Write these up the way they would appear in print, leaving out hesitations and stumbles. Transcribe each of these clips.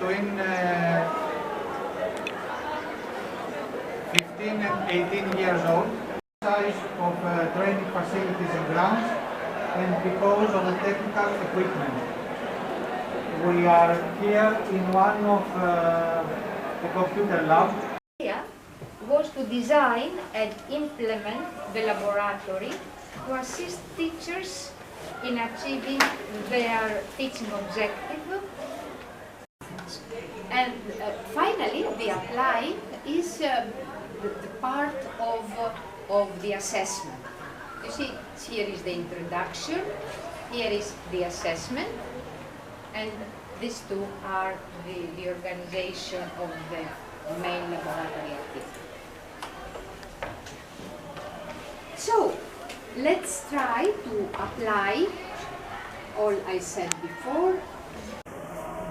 between 15 and 18 years old. Size of training facilities and grounds, and because of the technical equipment. We are here in one of the computer labs. Idea was to design and implement the laboratory to assist teachers in achieving their teaching objective. And finally, the apply is the part of the assessment. You see, here is the introduction, here is the assessment, and these two are the organization of the main laboratory activity. So, let's try to apply all I said before.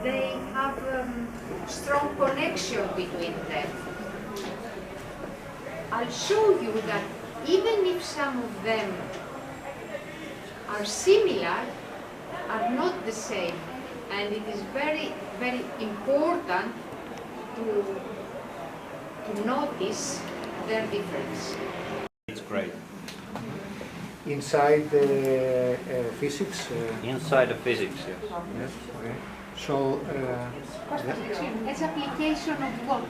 They have a strong connection between them. I'll show you that even if some of them are similar, are not the same, and it is very, very important to notice their difference. It's great. Inside the physics? Inside of physics, yes. Yes, okay. So, It's application of what?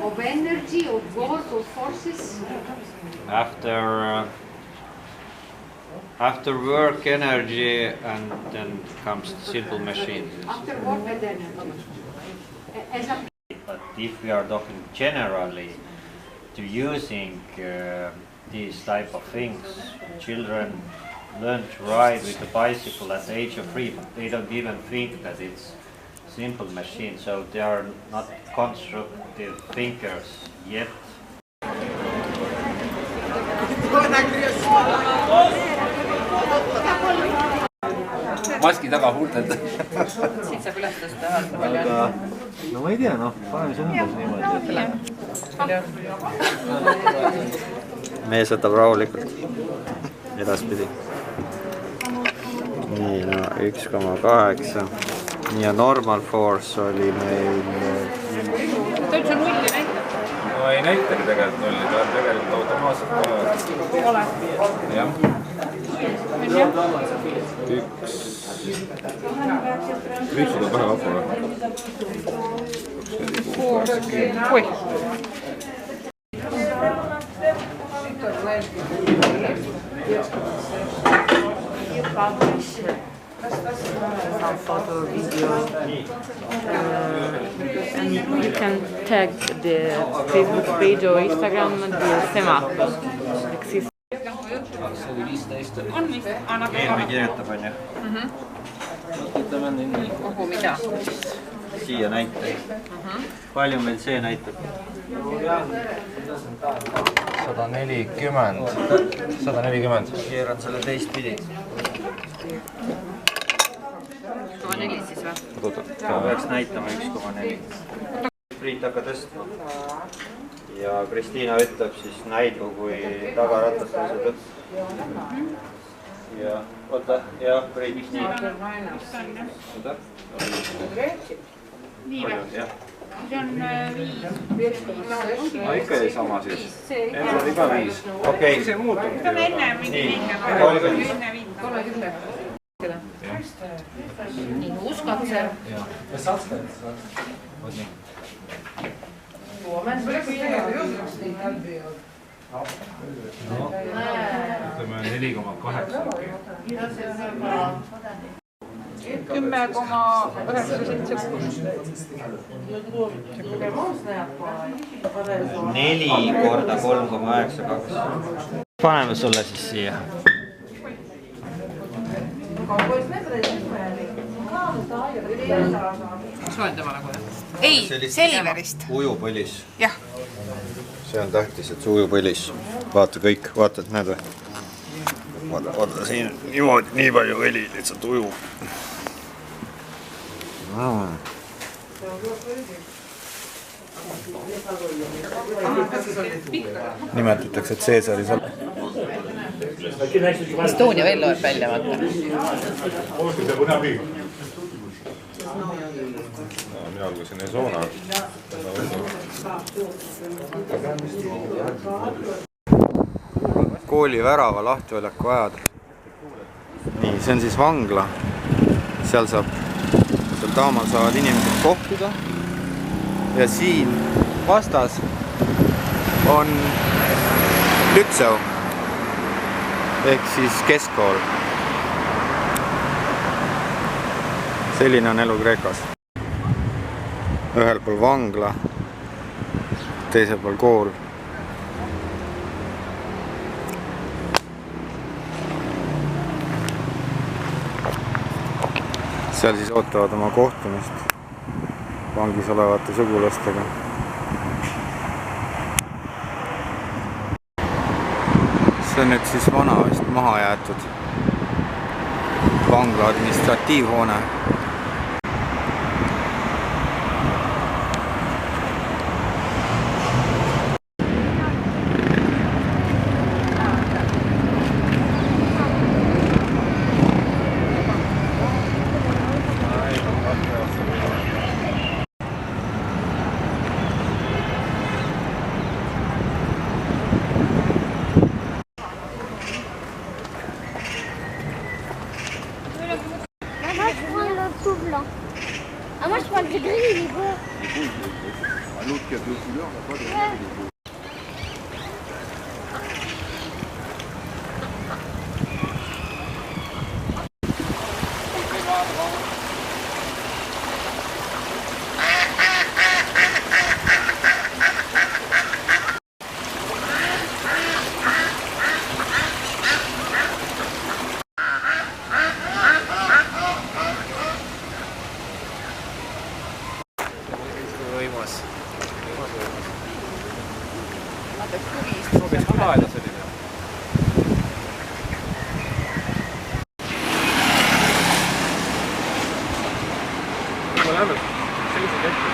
Of energy, of work, of forces? After work, energy, and then comes simple machines. After work and energy. But if we are talking generally to using these type of things, children learn to ride with a bicycle at the age of 3, but they don't even think that it's simple machine, so they are not constructive thinkers yet. Maski taga huultelt. Siit saab üles tõsta väga palju. Aga, no ma ei tea, noh, paneme see umbes niimoodi. Mees võtab rahulikult edaspidi. Nii, no 1,8. Ja normal force oli meil... Ta üldse nulli näitab. No ei näitagi tegelikult nulli, ta on tegelikult automaatselt ka... Ole. Jah. 1 on pähe vappu või? Some photo, video, and you can tag the Facebook page or Instagram the same app. Exists. See oli 15. On vist? Eelme kirjutab, on ju? Võtame nii. Kuhu, mida? Siia näitab. Palju meil see näitab? 140. Keerad selle teist pidi. 1,4 siis või? Ta peaks näitama 1,4. Priit hakkab tõstma. Ja Kristiina ütleb siis näidu, kui tagaratast tõuseb. Ja, oota, ja Priit. Nii või? See on 5. No ikka ei sama siis. Meil on iga 5. Okei. See muutub. See on enne mingi enne 5. Nii, uskatse. Ütleme 4,8. 4 korda 3,92. Paneme sulle siis siia. Soojendama nagu. Ei, Selverist. Ujupõlis. Jah. See on tähtis, et see ujupõlis. Vaata kõik, vaata, et näed või? Vaata siin niimoodi, nii palju õli lihtsalt ujub. Nimetatakse, et Caesaris on. Estonia veel loeb välja, vaata. Mina lugesin Ezona. Kooli värava lahtiväljaku ajad. Nii, see on siis vangla. Seal taamal saavad inimesed kohtuda. Ja siin vastas on Lütseu ehk siis keskkool. Selline on elu Kreekas. Ühel pool vangla, teisel pool kool. Seal siis ootavad oma kohtumist vangis olevate sugulastega. See on nüüd siis vana vist maha jäetud vangla administratiivhoone. Tout blanc. Ah, moi je prends le gris, il est beau. L'autre qui a deux couleurs, on n'a pas de... Sobiks ka laeda selline. Me läheme sellise tehtud.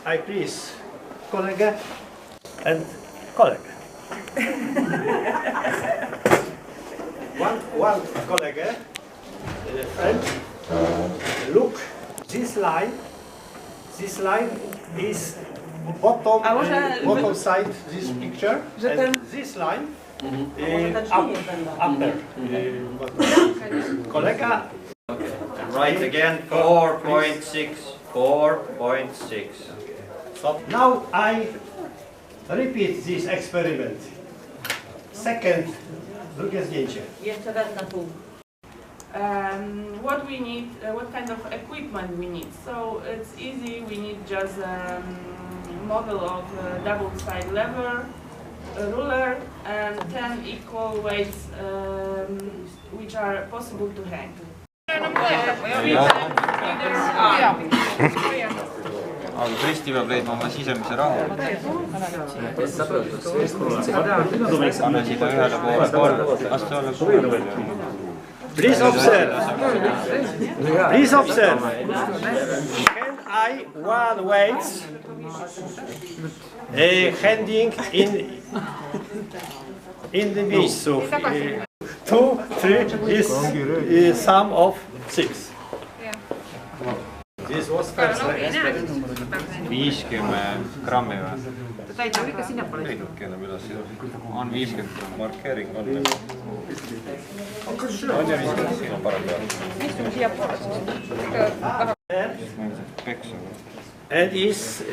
I please, colleague and colleague. one colleague, friend, look, this line is bottom side this picture and this line upper. Kolega, And write again 4.6. 4.6. so now I repeat this experiment. Second, drugie zdjęcie. Jeszcze raz na pół. What we need, what kind of equipment we need. So it's easy, we need just a model of a double-side lever, a ruler, and 10 equal weights which are possible to hang. aga Kristi peab leidma oma sisemise rahu. Anna siia ühele poole korda. Las ta olla. Please observe. Please observe. Can I one weights handing in the miejscu? 2, 3 is sum of 6. This was first experiment. 50 grammi või? Leidubki enam üles. On 50 grammi. Markeering on. On ja 50, siin on parem peal. Peksa. And is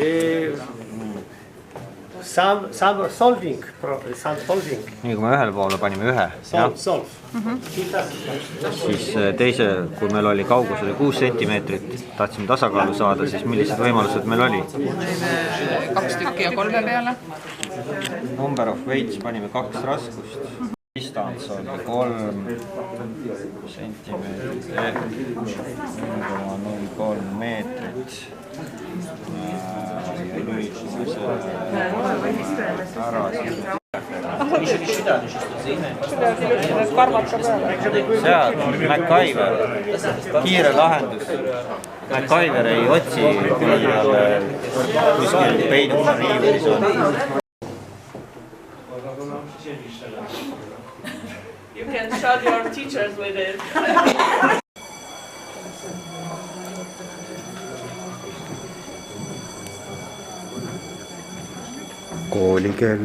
some solving. Nii kui me ühele poole panime ühe, Solve. siis teise, kui meil oli kaugus oli 6 sentimeetrit, tahtsime tasakaalu saada, siis millised võimalused meil oli? 2 tükki ja 3 peale. Number of weights panime 2 raskust. Distance oli 3 sentimeetrit ehk 0,03 meetrit. Ja lülitasime selle ära. Seal MacGyver, kiire lahendus. MacGyver ei otsi, kui kuskil peidub riiulis on. You can show your teachers with it. Koolikell.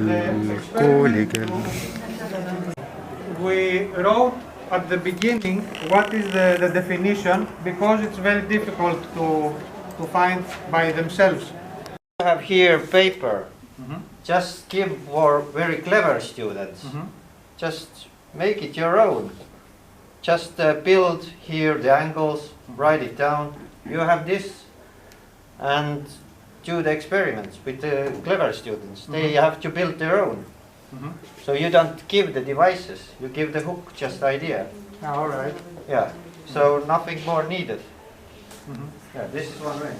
We wrote at the beginning what is the definition, because it's very difficult to find by themselves. I have here paper. Just give for very clever students. Just make it your own. Just build here the angles, write it down. You have this and do the experiments with the clever students. They have to build their own. So you don't give the devices, you give the hook, just idea. All right. Yeah, so nothing more needed. Yeah, this is one way.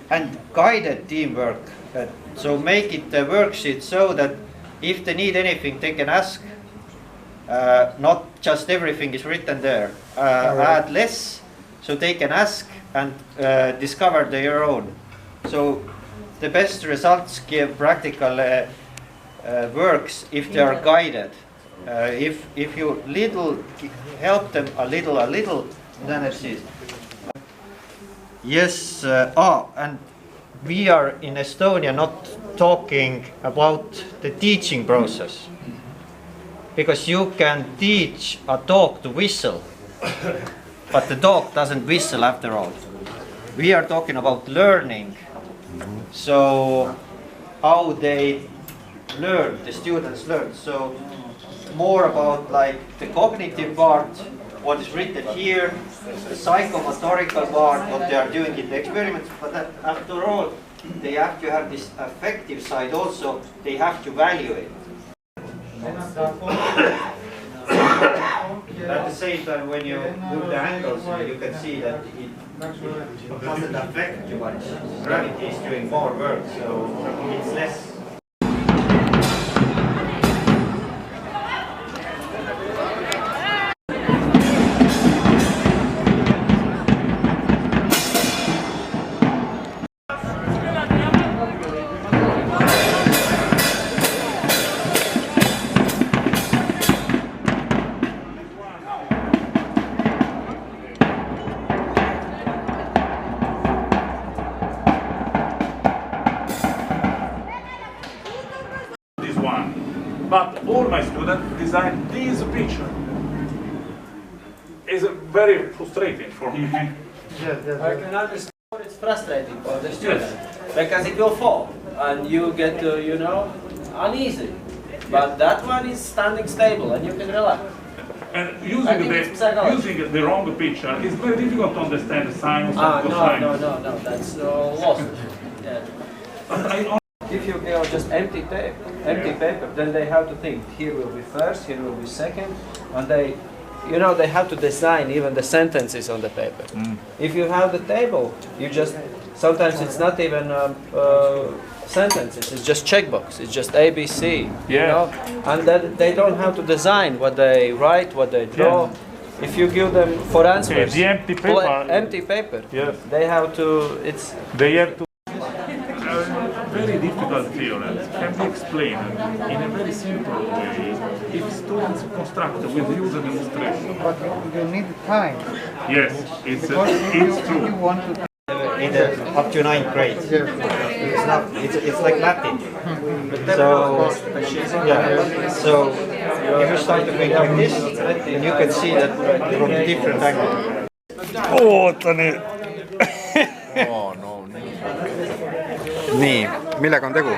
And guided teamwork. So make it a worksheet so that if they need anything, they can ask. Not just everything is written there. Add less, so they can ask and discover their own. So the best results give practical works if they are guided. If you help them a little, then it's easy. Yes, and we are in Estonia not talking about the teaching process. Because you can teach a dog to whistle, but the dog doesn't whistle after all. We are talking about learning. So how they learn, the students learn. So more about like the cognitive part, what is written here, the psychomotorical part, what they are doing in the experiments, but that, after all, they have to have this affective side also, they have to value it. At the same time, when you move the angles, you can see that it doesn't affect too much. Gravity is doing more work, so it's less. design this picture. It's very frustrating for me. I can understand it's frustrating for the student because it will fall and you get, you know, uneasy. But that one is standing stable and you can relax. And using the wrong picture is very difficult to understand the sine and cosine. No, that's lost. Yeah. If you give just empty paper, then they have to think, here will be first, here will be second, and they, you know, they have to design even the sentences on the paper. If you have the table, you just, sometimes it's not even sentences, it's just checkbox, it's just A, B, C, you know, and then they don't have to design what they write, what they draw. If you give them for answers, the empty paper, yes. They have to, it's... They have to... very difficult theorems can be explained in a very simple way if students construct with user demonstration. But you need time. Yes, it's true. You want to Up to 9th grade. It's not. It's like Latin. So yeah. So if you start to make like this, then you can see that from different angles. oota nüüd. nii, millega on tegu?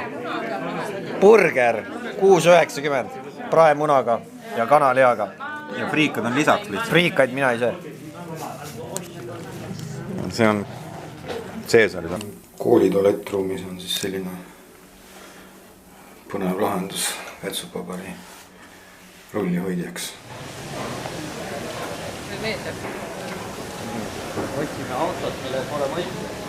burger 6,90 praemunaga ja kanalihaga. ja friikad on lisaks lihtsalt. friikaid mina ei söö. see on Caesaris. kooli tualettruumis on siis selline põnev lahendus vetsupaberi rullihoidjaks. otsime autot, millel pole mõistlik.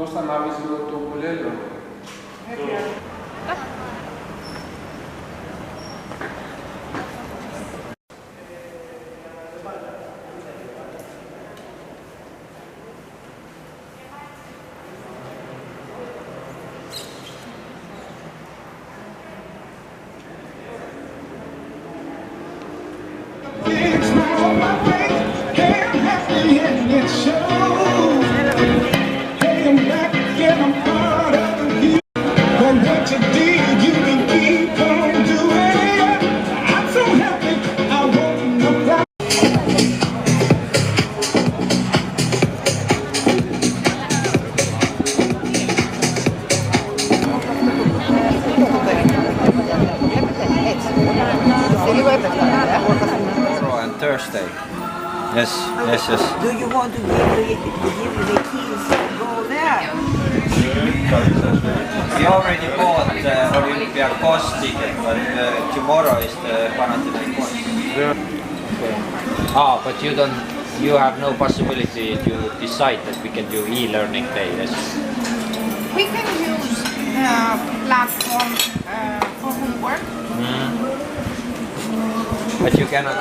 Πώς θα ανάβεις το κουλέλο? Tomorrow and Thursday. Yes. Do you want to give the kids go there? We already bought Olympia cost ticket, but tomorrow is the Panathinaikos. Okay. But you have no possibility to decide that we can do e-learning day, yes? We can use the platform for homework. But you cannot.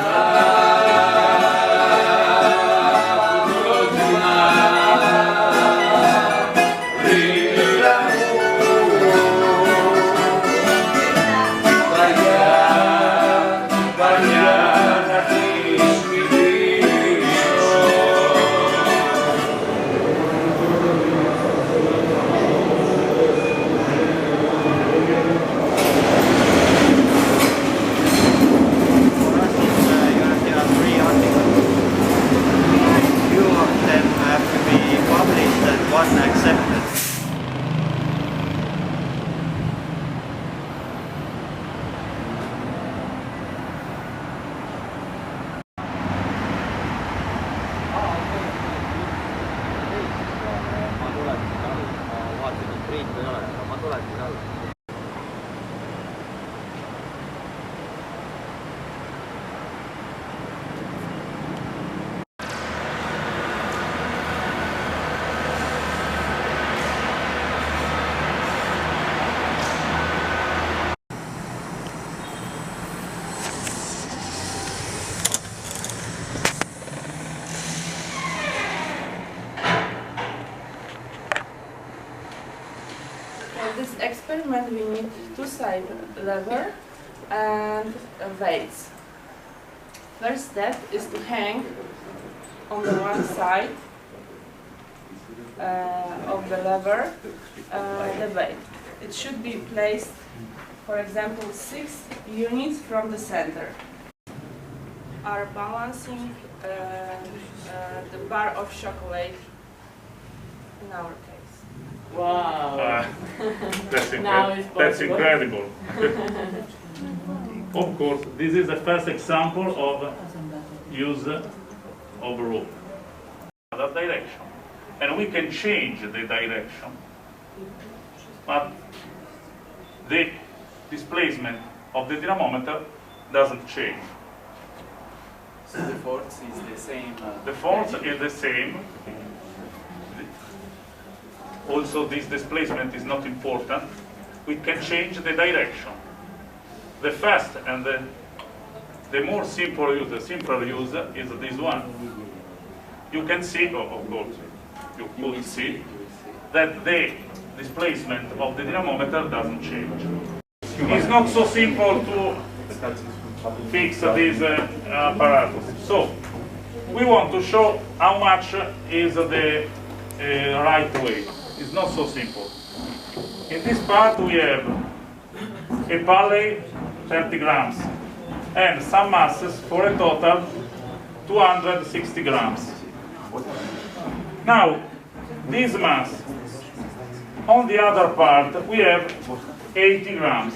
For this experiment we need two side lever and weights. First step is to hang on the one side of the lever the weight. It should be placed, for example, 6 units from the center. Are balancing the bar of chocolate in our case. Wow! That's incredible. Of course, this is the first example of use of rope. Other direction, and we can change the direction, but the displacement of the dynamometer doesn't change. So the force is the same. The force is the same. Also, this displacement is not important. We can change the direction. The first and the more simple use, the simpler use is this one. You can see, of course, you could see that the displacement of the dynamometer doesn't change. It's not so simple to fix this apparatus. So, we want to show how much is the right weight. It's not so simple. In this part we have a pallet 30 grams and some masses for a total 260 grams. Now, this mass, on the other part we have 80 grams.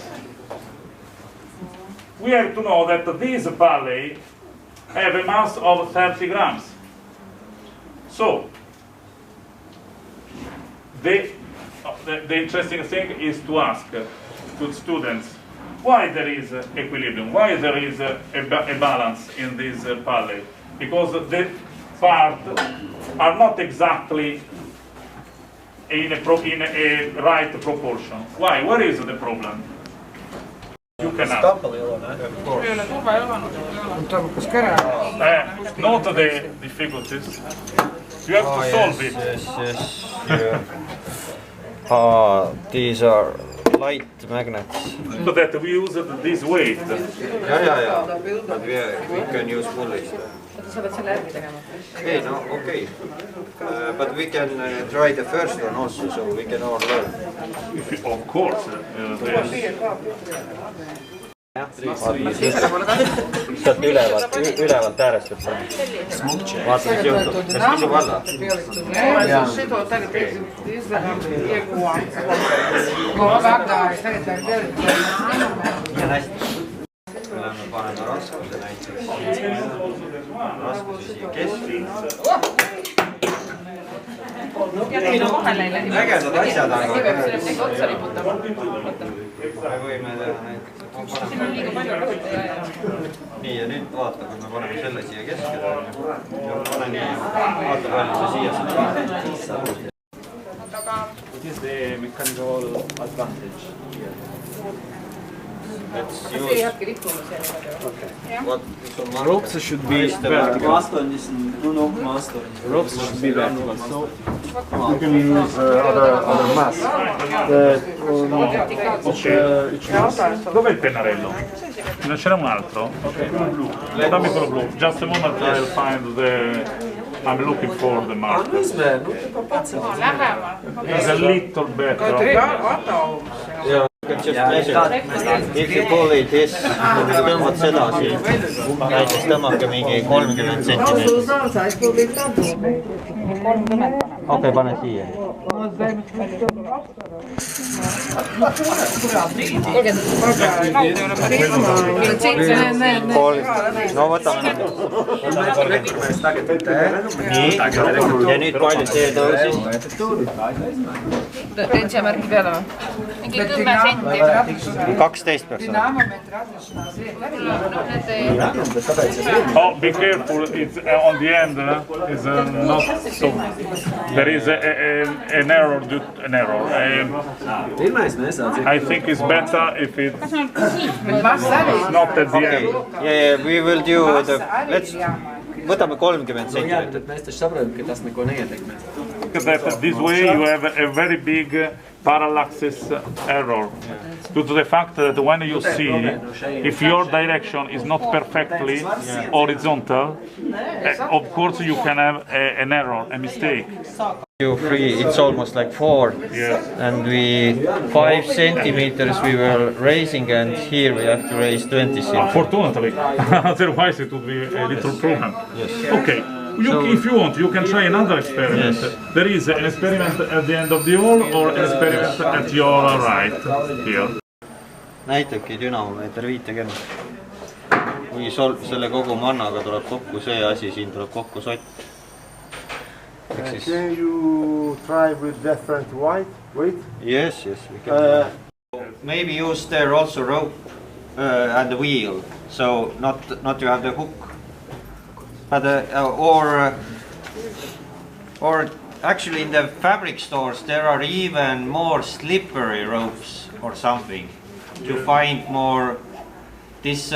We have to know that this pallet have a mass of 30 grams. So, the interesting thing is to ask to students why there is equilibrium, why there is a balance in this pallet. Because the parts are not exactly in a right proportion. Why? Where is the problem? You can ask. Of course. Note the difficulties. You have to solve it. Yes. These are light magnets. So that we use this weight. Yeah. But we can use pulleys. Hey, no, okay. But we can try the first one also, so we can all learn. Of course. Sealt ülevalt äärest võtta. Vaata, mis juhtub. Kas kisub alla? Ja hästi. me paneme raskuse näiteks raskuse siia keskele. Ägedad asjad, aga me võime teha näiteks. Nii ja nüüd vaata, kui me paneme selle siia keskele ja pane nii, vaata palju see siia saab. What is the mechanical advantage here? Let's use what Ropes should be vertical. Ropes should be vertical. So you can use other mass. Dov'è il pennarello? Non c'era un altro? Ok, blu. Dammi quello blu. Just a moment I'll find the... I'm looking for the marker. It's a little better. You can just measure. If you pull it this, tõmbad seda siin, näiteks tõmmake mingi 30 sentimeetrit. Okei, pane siia. No võtame nüüd. Nii, ja nüüd palju see tõusis? Reitsi märgi peale või? Mingi 10 senti. 12 peaks olema. Oh, be careful, it's on the end is not so. There is an error. I think it's better if it's not at the end. Yeah, we will do the. Let's. Võtame 30 sentimeetrit. This way you have a very big parallaxis error due to the fact that when you see if your direction is not perfectly horizontal, of course you can have an error, a mistake. It's almost like 4, yes. And 5 centimeters we were raising, and here we have to raise 20 centimeters. Fortunately, otherwise it would be a little problem. Yes. Okay. If you want, you can try another experiment. Yes. There is an experiment at the end of the hall or an experiment at your right here. Näitabki dünamomeeter 50. Kui selle kogu mannaga tuleb kokku see asi, siin tuleb kokku sott. Can you try with different weight? Yes, we can. Maybe use there also rope and the wheel, so not you have the hook, but or actually in the fabric stores there are even more slippery ropes or something to find more this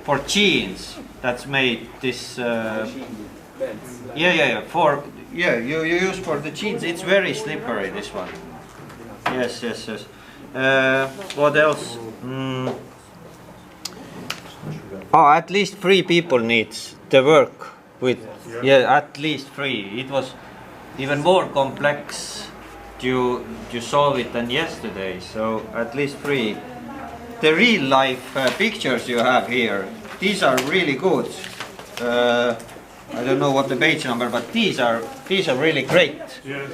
for jeans that's made this. You use for the jeans. It's very slippery, this one. Yes. What else? At least 3 people needs to work with. Yeah, at least 3. It was even more complex to solve it than yesterday. So at least 3. The real life pictures you have here, these are really good. I don't know what the page number, but these are really great. Yes.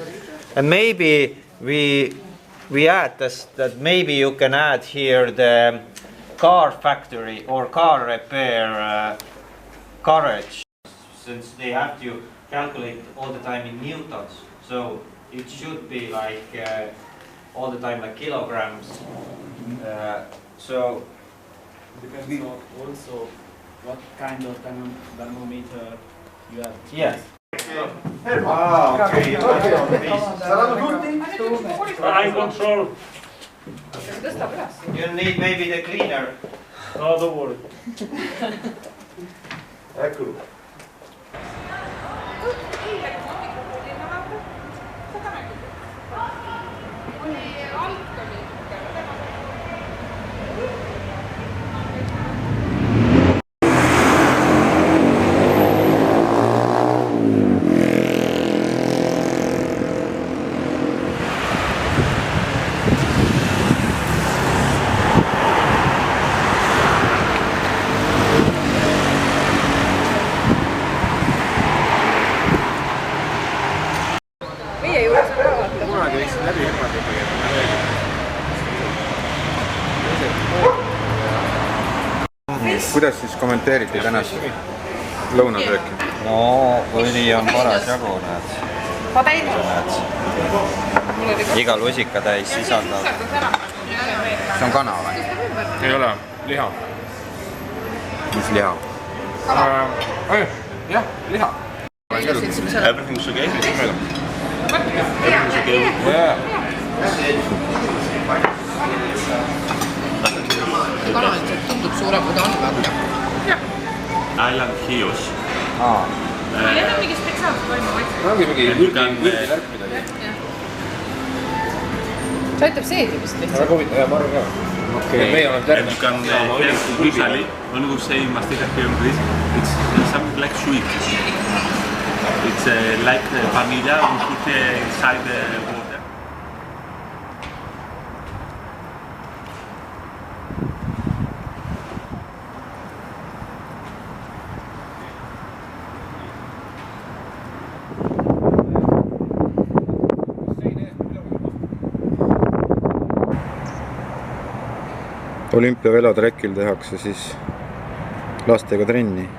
And maybe we add this, that maybe you can add here the car factory or car repair carriage, since they have to calculate all the time in newtons. So it should be like all the time like kilograms. So depends on also what kind of dynamometer you have. Yes. Eye control. You need maybe the cleaner. No, don't worry. Eccolo. kuidas siis kommenteeriti tänast lõunasööki? No õli on parasjagu, näed. Igal lusikatäis sisaldab. See on kana või? Ei ole, liha. Mis liha? Jah, liha. Everything's okay? Everything's okay? Yeah. Kana ilmselt tundub suurem, kui ta on, vaata. Island Hios. Need on mingi spetsiaalselt toimuvaid. Ongi mingi värk midagi. See aitab seedimist lihtsalt. Väga huvitav, jah, ma arvan ka. Meie oleme terve. Usually, when we say masticación here in Greece, it's something like sweet. It's like vanilla we put inside the water. Olümpiavelotrekil tehakse siis lastega trenni.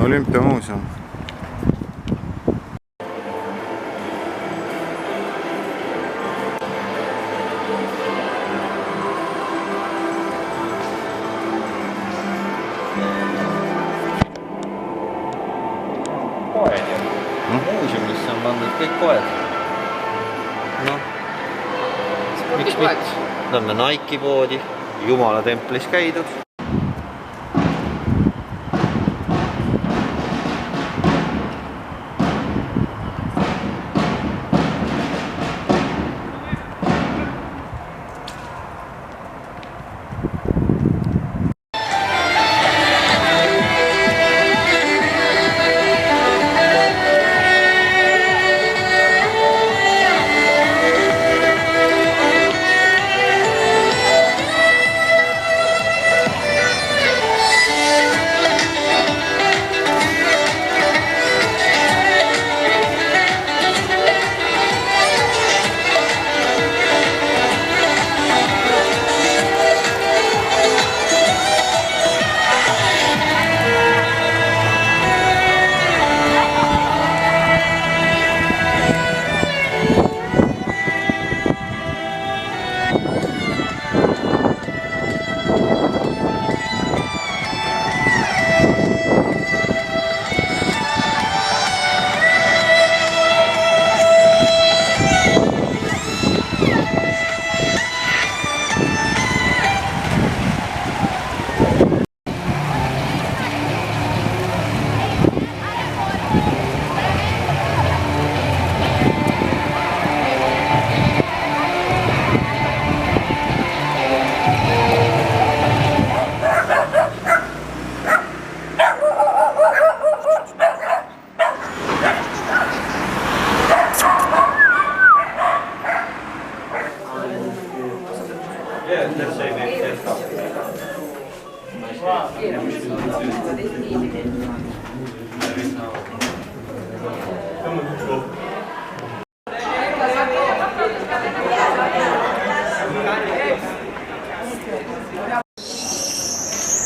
Olümpiamuuseum. Koed ju. Muuseumisse on pandud kõik koed. Noh. Miks mitte? Lähme Nike'i poodi, Jumala templis käidud.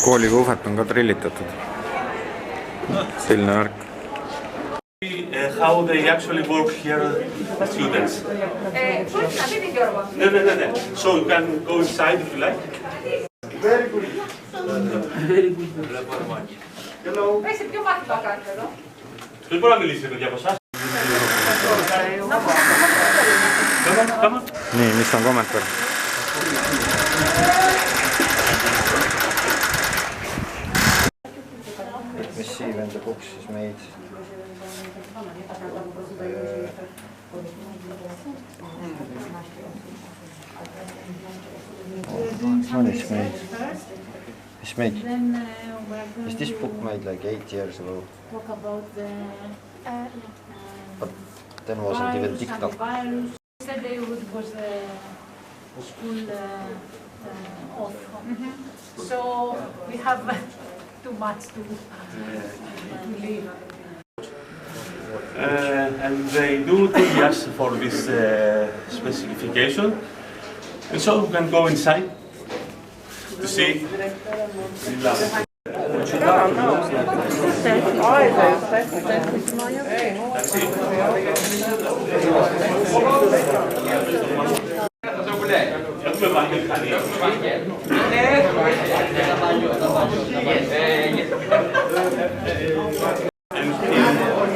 Kooli kuhvet on ka trillitatud. Selline värk. How they actually work here, the students. No. So you can go inside if you like. Very good. Very good. Hello. Võib-olla millisega teab osa? Come on. Nii, mis on kommentaar? Receive in the books is made. What is made? This made. Is this book made like 8 years ago? Talk about the But then wasn't even TikTok. Yesterday was the school off. So we have too much to leave. And they do 2 years for this specification. And so we can go inside to see the lab.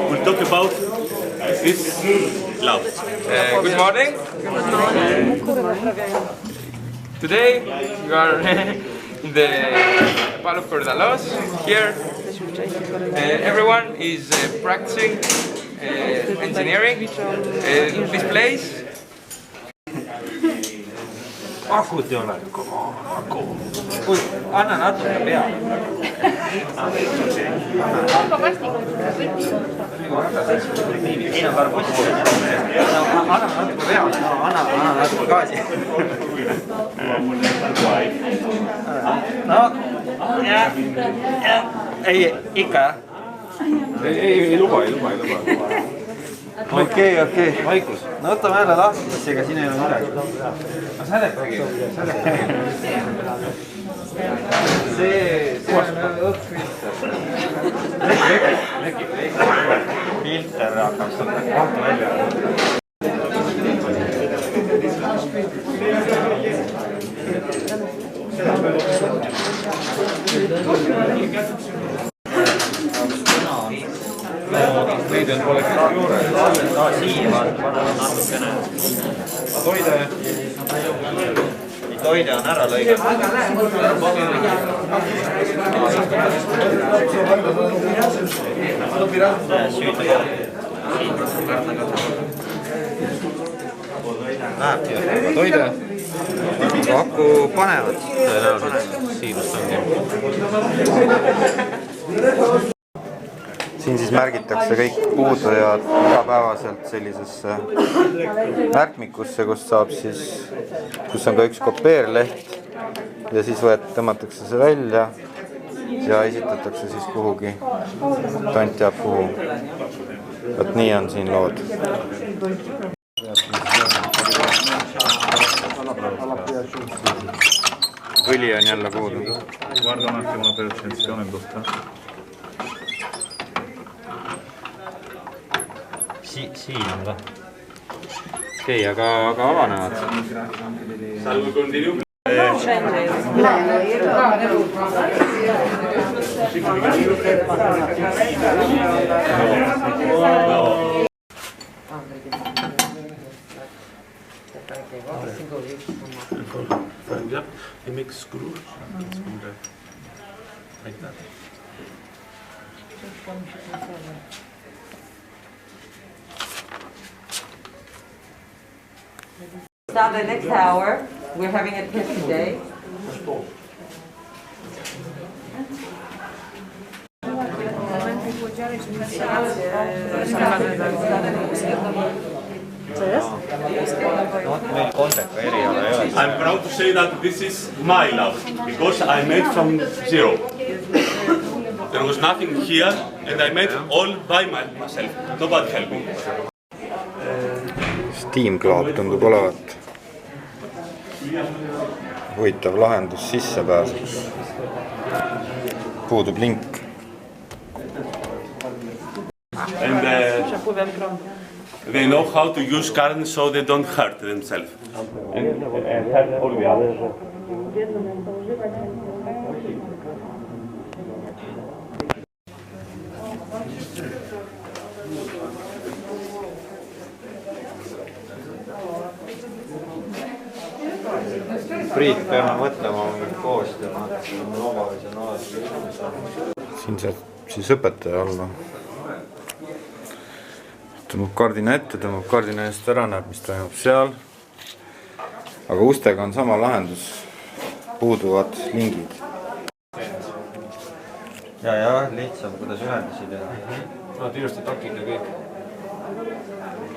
We'll talk about this lab. Good morning. Today we are in the Palo Cordalos. Here everyone is practicing engineering in this place. Akut ei ole. Kui, anna natuke peale. Siin on karbussi. Anna natuke peale. Anna natuke gaasi. No, ei, ikka jah. Ei luba. Okei. Vaikus. No võtame jälle lahti, ega siin ei ole midagi. No seletage. See on õppfilter. Filter hakkab sealt kohta välja. Neid on kollektiiv juures. Siin paneme natukene. Toide on ära lõigatud. Lähebki toide. Aku panevad. Tõenäoliselt siinust ongi. Siin siis märgitakse kõik puudujad igapäevaselt sellisesse märkmikusse, kus on ka üks kopeerleht ja siis tõmmatakse see välja ja esitatakse siis kuhugi, tont teab kuhu. Vot nii on siin lood. Õli on jälle puudu. Guarda un attimo per accensione in bocca. Siin on ka. Okei, aga avanevad. Salvo continue. He makes screws. Like that. Now the next hour, we're having a test today. I'm proud to say that this is my lab because I made from zero. There was nothing here and I made all by myself. Nobody helped me. Steamklaap tundub olevat huvitav lahendus sissepääsuks. Puudub link. And they know how to use current so they don't hurt themselves. And hurt all the others. Priit, peame mõtlema koostööma. Siin saab siis õpetaja alla. Tõmbab kardina ette, tõmbab kardina eest ära, näeb, mis toimub seal. Aga ustega on sama lahendus. Puuduvad lingid. ja lihtsam, kuidas ühendusi teha. Nad ilusti takid ja kõik.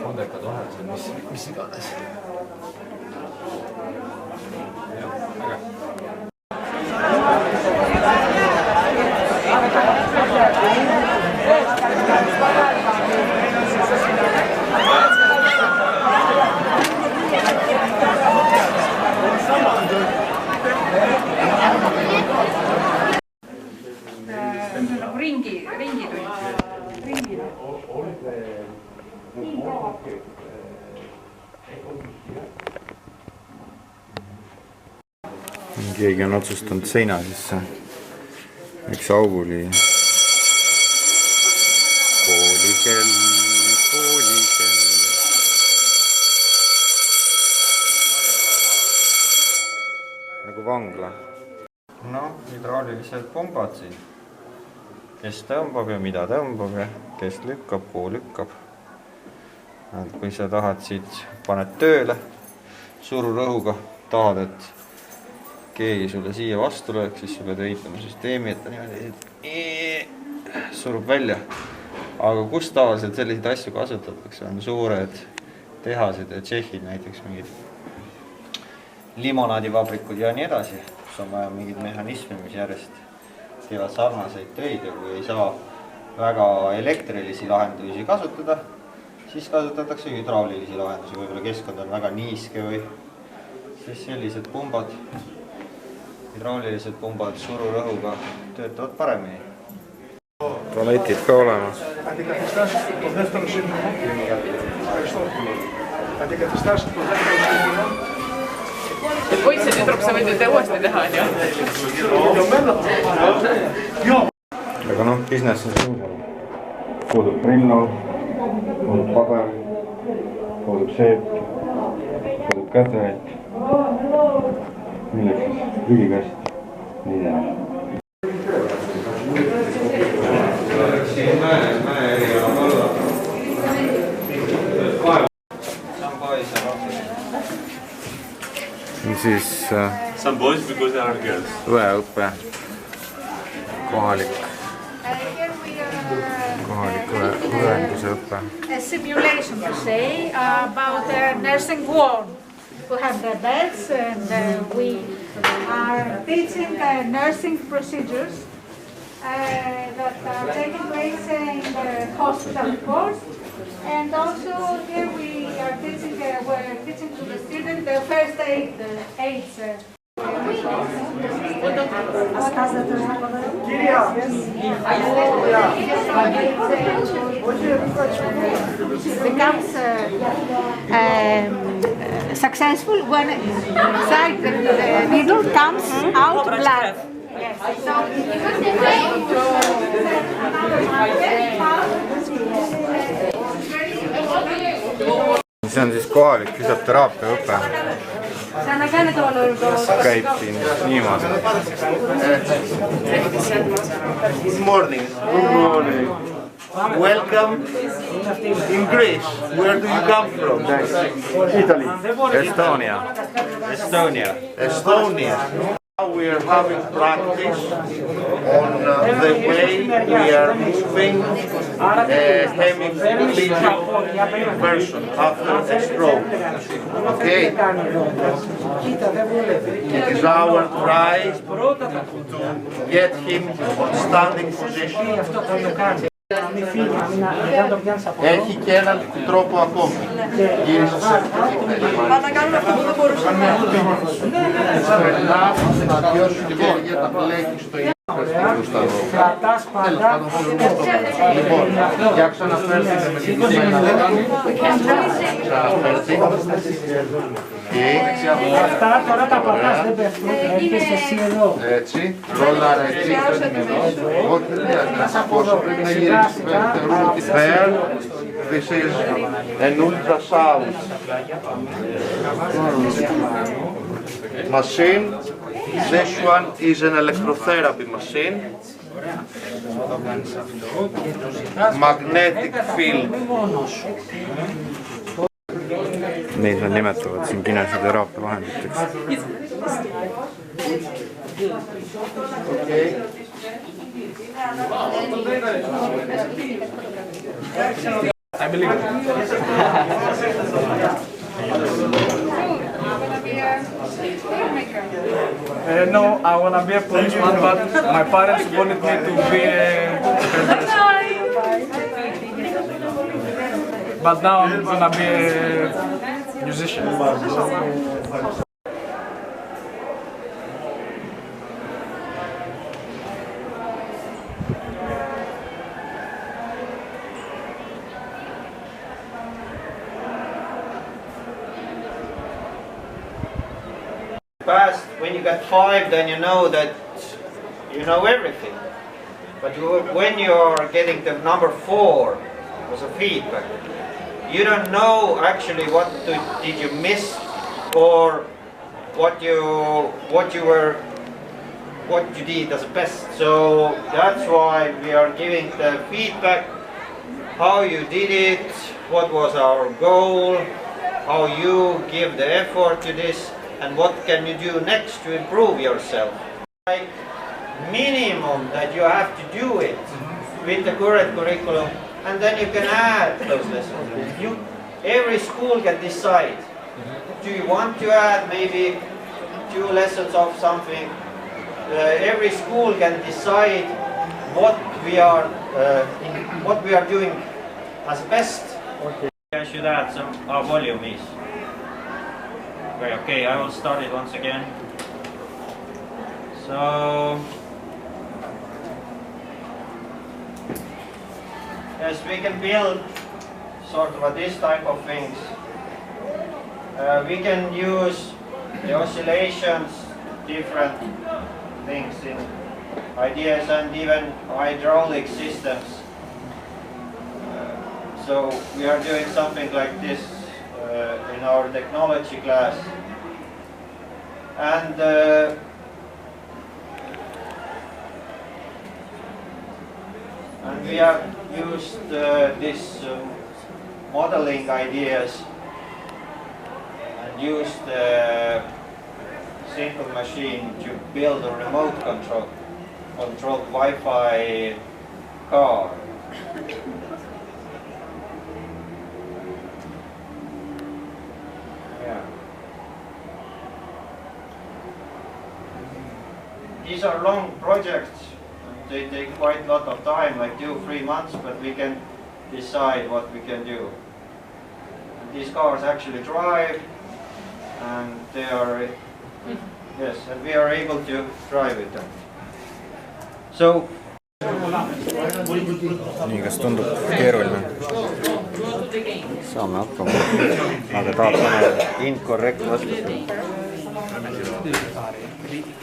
Kondekad vahetused, mis iganes. Keegi on otsustanud seina sisse üks auguli. Koolikell. Nagu vangla. No, hydraulilised pumbad siin. Kes tõmbab ja mida tõmbab ja kes lükkab, kuhu lükkab. Kui sa tahad siit, paned tööle sururõhuga, tahad, et keegi sulle siia vastu löök, siis sulle ehitama süsteemi, et ta niimoodi surub välja. Aga kus tavaliselt selliseid asju kasutatakse, on suured tehased ja Tšehhid näiteks mingid limonaadivabrikud ja nii edasi, kus on vaja mingid mehhanismi, mis järjest teevad sarnaseid töid ja kui ei saa väga elektrilisi lahendusi kasutada, siis kasutatakse hydraulilisi lahendusi, võib-olla keskkond on väga niiske või siis sellised pumbad, hydraulilised pumbad sururõhuga töötavad paremini. Tualetid ka olemas. Poisse tüdruk, sa võid nüüd uuesti teha, on Aga noh, business on suur. Puudub Brillo, puudub paber, puudub seep, puudub käterätt. Milleks siis prügikast? Nii teha. Siis some boys because they are girls. Õeõppe. Kohalik õenduse õppe. A simulation to say about a nursing ward. We have the beds and we are teaching nursing procedures that are taking place in the hospital course. And also here we are teaching, we're teaching to the students the first aid, aids. Becomes successful when inside the needle comes out blood. Yes. See on siis kohalik füsioteraapia õpe. Käib siin niimoodi. Good morning. Good morning. Welcome in Greece. Where do you come from? Italy. Estonia. Estonia. Now we are having practice on the way we are moving a hemiplegic person after a stroke. Okay? It is our try to get him on standing position. Έχει και έναν τρόπο ακόμη. Γύρισε σε αυτή τη θέση. Πάντα κάνουμε αυτό που δεν μπορούσαμε. Περνάς τα δυο σου χέρια, τα πλέκεις στο ίδιο. Κρατάς πάντα. Λοιπόν, για ξαναφέρθείτε με την κομμένα. Αυτά τώρα τα πατάς, δεν πέφτουν. Έρχεσαι εσύ εδώ. Έτσι, ρόλαρα έτσι, όχι δεν χρειάζεται. Πόσο πρέπει να γυρίσεις. Θεωρούμε ότι there, this is an ultrasound machine. This one is an electrotherapy machine. Magnetic field. Neid nad nimetavad siin kinesoteraapia vahenditeks. Okay. I believe it. No, I want to be a policeman, but my parents wanted me to be a but now I'm gonna be a musician. Past, when you got 5, then you know that you know everything. But when you're getting to number 4 as a feedback, you don't know actually what did you miss or what you did as best. So that's why we are giving the feedback, how you did it, what was our goal, how you give the effort to this, and what can you do next to improve yourself. Like minimum that you have to do it with the current curriculum, and then you can add those lessons. Every school can decide. Do you want to add maybe 2 lessons of something? Every school can decide what we are doing as best. Okay. I should add some volume is. Okay, I will start it once again. So, yes, we can build sort of this type of things. We can use the oscillations, different things in ideas and even hydraulic systems. So we are doing something like this in our technology class, and we have used this modeling ideas and used the simple machine to build a remote controlled Wi-Fi car. These are long projects, they take quite a lot of time, like 2-3 months, but we can decide what we can do. And these cars actually drive, and they are, yes, and we are able to drive with them. So, nii, kas tundub keeruline? Saame hakkama, aga tahab sõna incorrect vastus.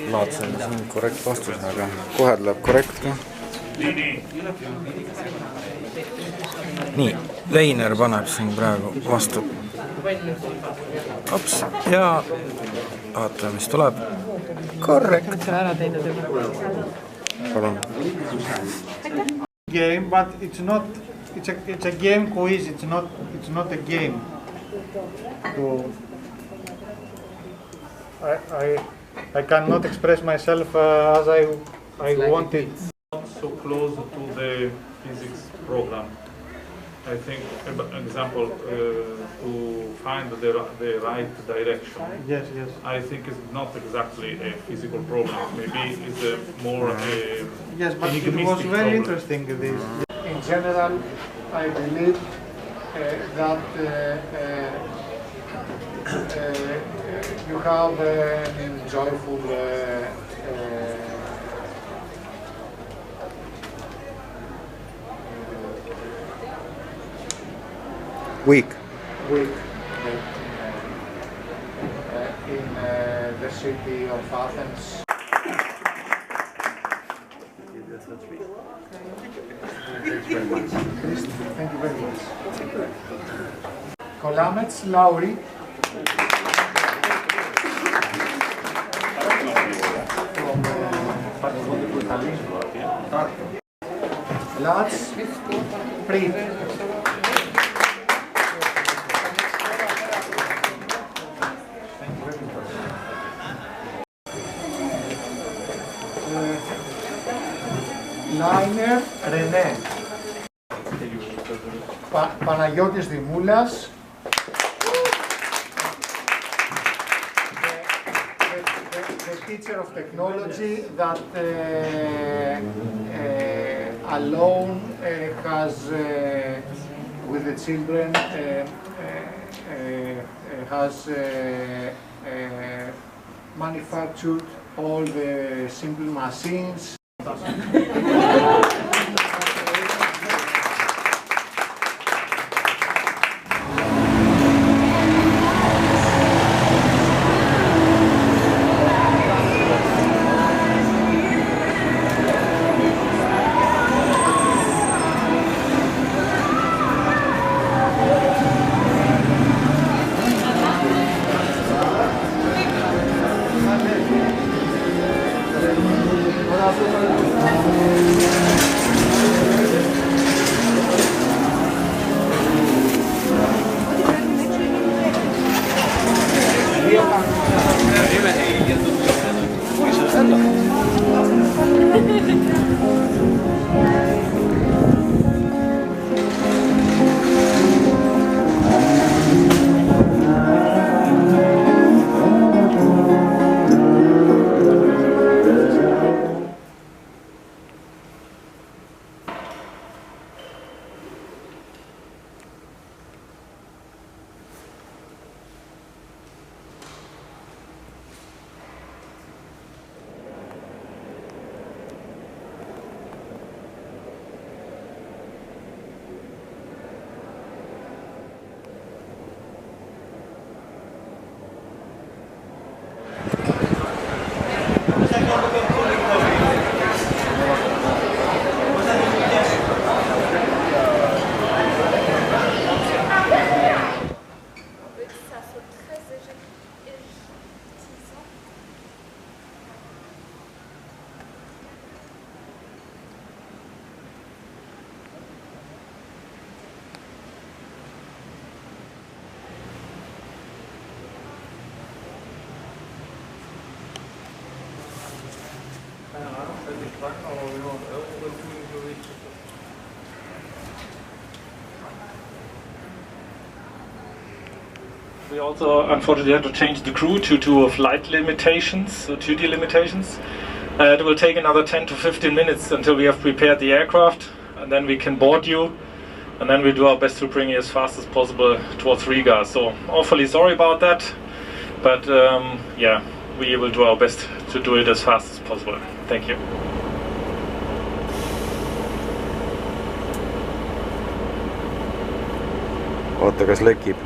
Laadsen incorrect vastus, aga kohe tuleb korrekt ka. Nii, Veiner paneb siin praegu vastu. Ops, ja vaatame, mis tuleb. Korrekt. Palun. Game, but it's not. It's a game quiz. It's not a game. So I cannot express myself as I wanted. Not so close to the physics program. I think, example, to find the right direction. Yes. I think it's not exactly a physical problem. Maybe it's a more yes, but it was very interesting. This. In general, I believe that you have an enjoyable week in the city of Athens. Thank you very much. Kolamets Lauri. Lats Prit. Line Ρενέ. Παναγιώτης Δημούλας. The teacher of technology that alone has, with the children, has manufactured all the simple machines. We also unfortunately had to change the crew due to flight limitations, so duty limitations. It will take another 10 to 15 minutes until we have prepared the aircraft, and then we can board you, and then we'll do our best to bring you as fast as possible towards Riga. So awfully sorry about that, but yeah, we will do our best to do it as fast as possible. Thank you. oota, kas lekib?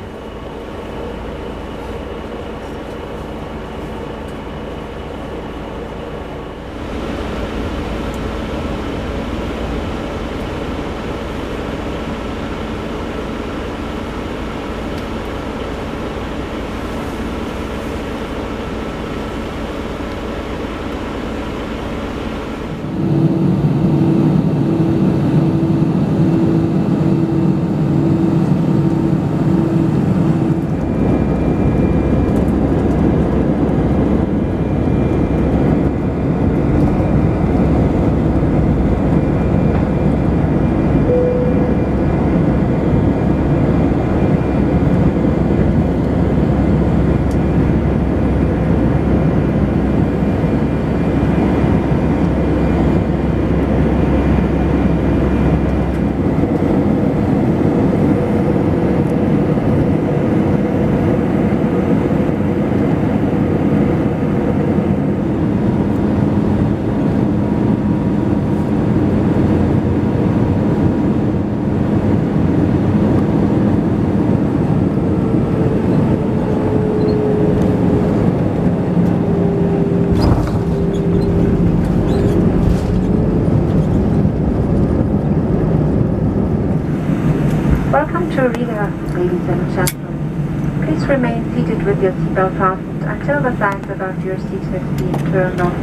to Riga, ladies and gentlemen. Please remain seated with your seatbelt fastened until the signs above your seat have been turned off.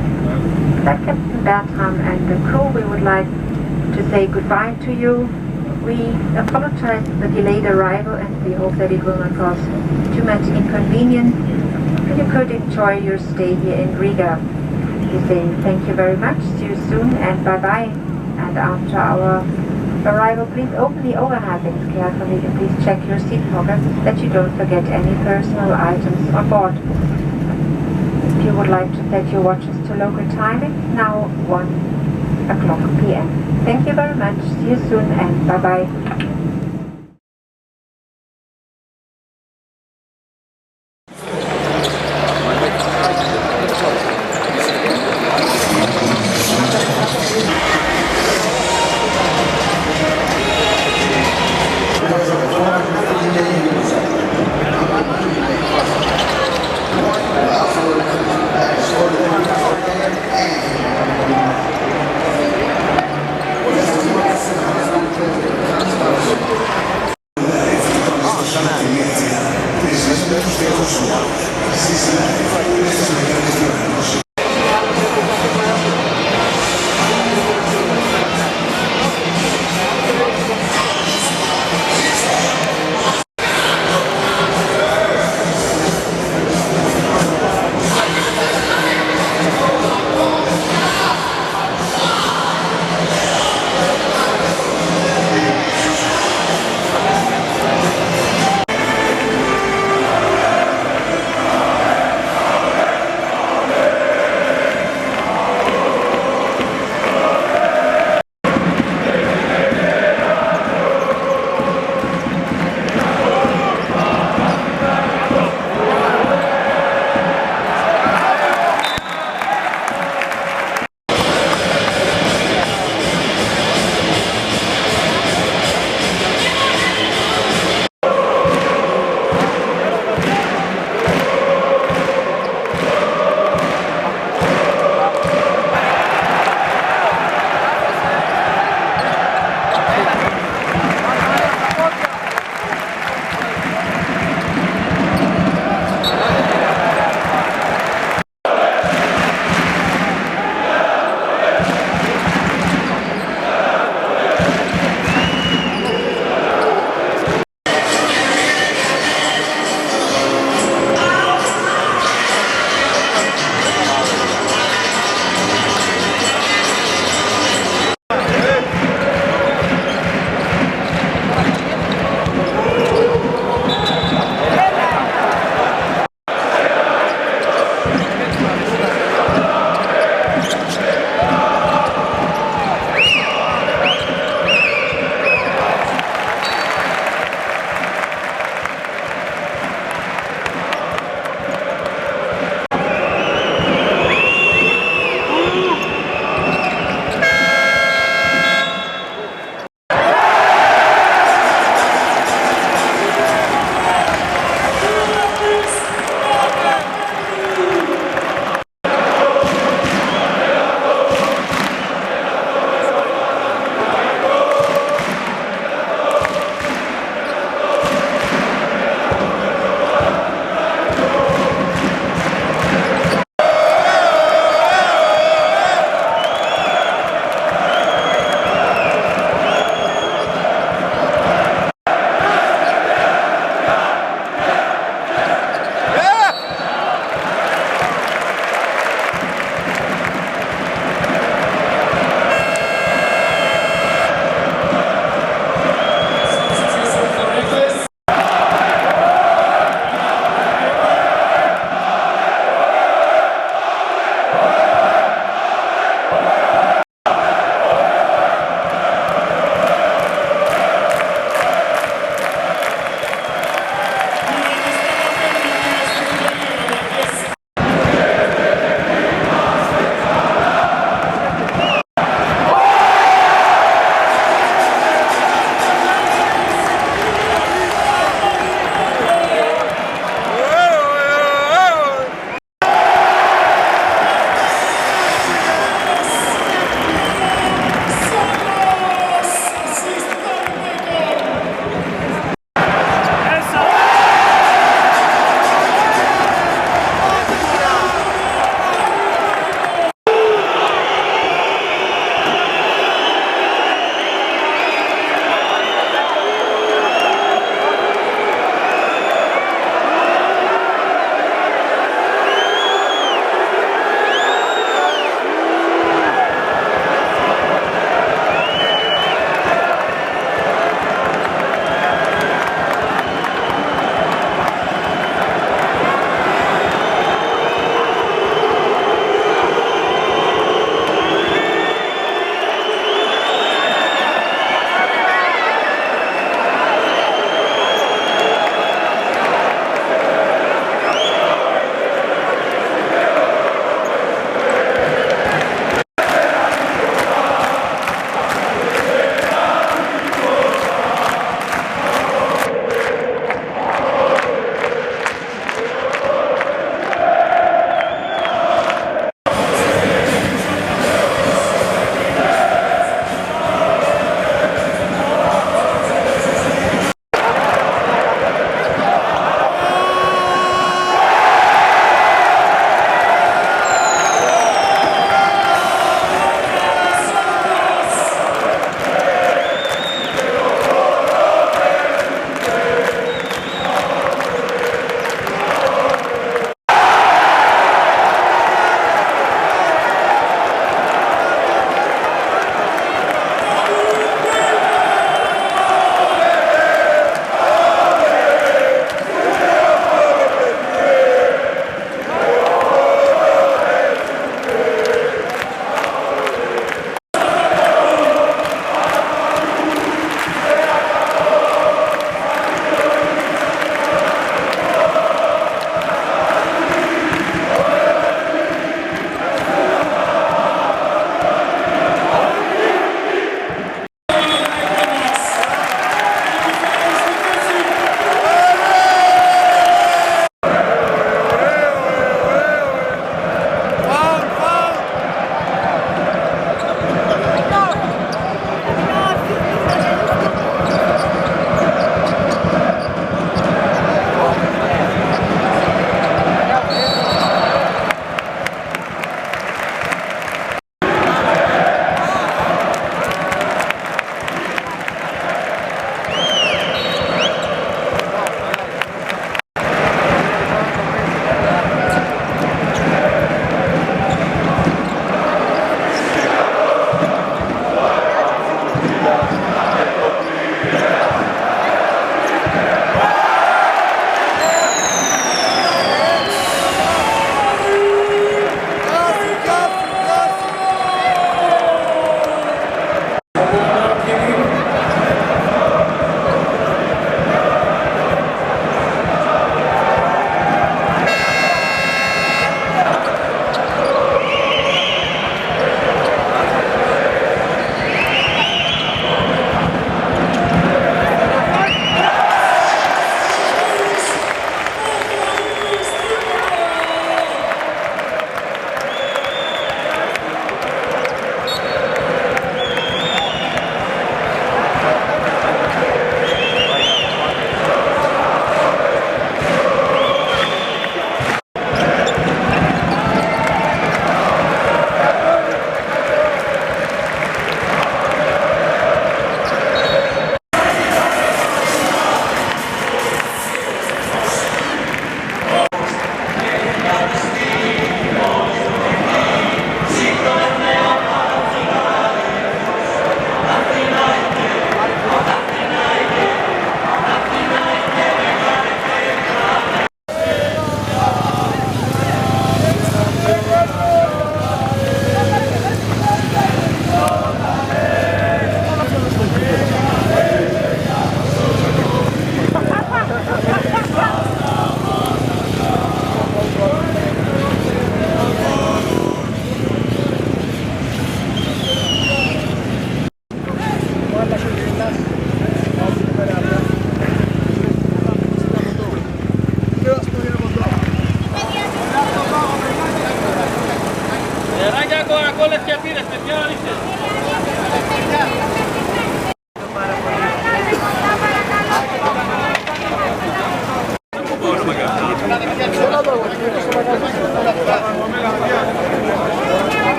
Like Captain Bertram and the crew, we would like to say goodbye to you. We apologize for the delayed arrival and we hope that it will not cause too much inconvenience. You could enjoy your stay here in Riga. We say thank you very much, see you soon and bye-bye. And after our arrival, please open the overhead bins carefully and please check your seat pockets that you don't forget any personal items on board. If you would like to set your watches to local timing, now 1 o'clock p.m. Thank you very much. See you soon and bye-bye.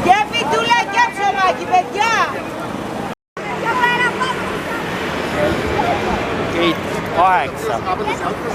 Και φιτούλα και ψωμάκι, παιδιά! Kello 8.